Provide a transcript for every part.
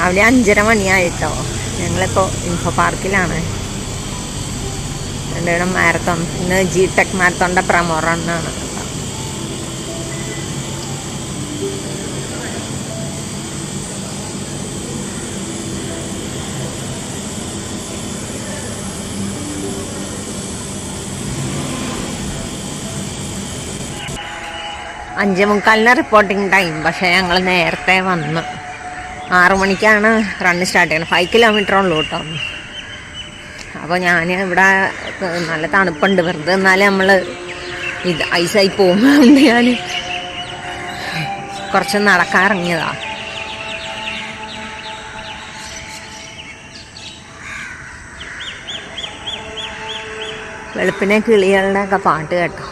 രാവിലെ 5:30 മണിയായിട്ടോ. ഞങ്ങളിപ്പോൾ ഇൻഫോ പാർക്കിലാണ്. ഇവിടെ മാരത്തോൺ, ഇന്ന് ജി-ടെക് മാരത്തോണിൻ്റെ പ്രമോ റണ്ണാണ്. അഞ്ചേ മുക്കാലിന് റിപ്പോർട്ടിങ് ടൈം. പക്ഷേ ഞങ്ങൾ നേരത്തെ വന്ന് 6 മണിക്കാണ് റണ്ണ് സ്റ്റാർട്ട് ചെയ്യുന്നത്. 5 കിലോമീറ്റർ ഉള്ളൂ കേട്ടോ. അപ്പോൾ ഞാൻ ഇവിടെ നല്ല തണുപ്പുണ്ട്, വെറുതെ എന്നാലും നമ്മൾ ഇത് ഐസായി പോകുന്നുണ്ട്. ഞാൻ കുറച്ച് നടക്കാറിറങ്ങിയതാ. വെളുപ്പിനെ കിളികളുടെ ഒക്കെ പാട്ട് കേട്ടോ.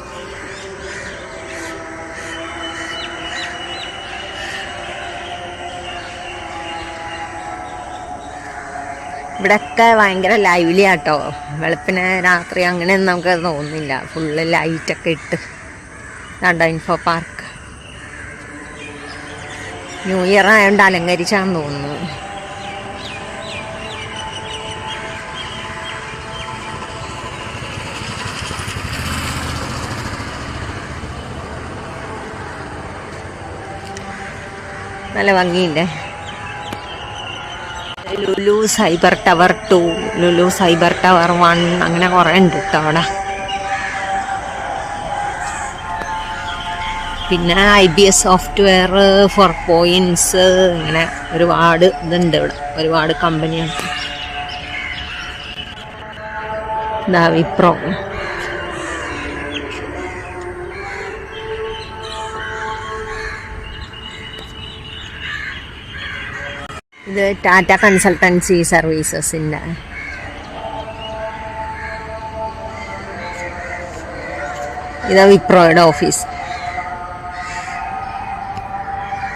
ഇവിടെയൊക്കെ ഭയങ്കര ലൈവ്ലി ആട്ടോ. വെളുപ്പിനെ രാത്രി അങ്ങനെയൊന്നും നമുക്ക് തോന്നുന്നില്ല. ഫുള്ള് ലൈറ്റൊക്കെ ഇട്ട് കണ്ടോ. ഇൻഫോ പാർക്ക് ന്യൂ ഇയർ ആയതുകൊണ്ട് അലങ്കരിച്ചാന്ന് തോന്നുന്നു. നല്ല ഭംഗിയില്ലേ. Lulu cyber tower 2, Lulu cyber tower 1, അങ്ങനെ കുറേ ഉണ്ട് കേട്ടോ അവിടെ. പിന്നെ IBS സോഫ്റ്റ്വെയർ, 4 പോയിൻറ്റ്സ്, ഇങ്ങനെ ഒരുപാട് ഇതുണ്ട് ഇവിടെ. ഒരുപാട് കമ്പനിയാണ്. വിപ്രോ, ഇത് ടാറ്റ കൺസൾട്ടൻസി സർവീസസിൻ്റെ. ഇത് വിപ്രോയുടെ ഓഫീസ്.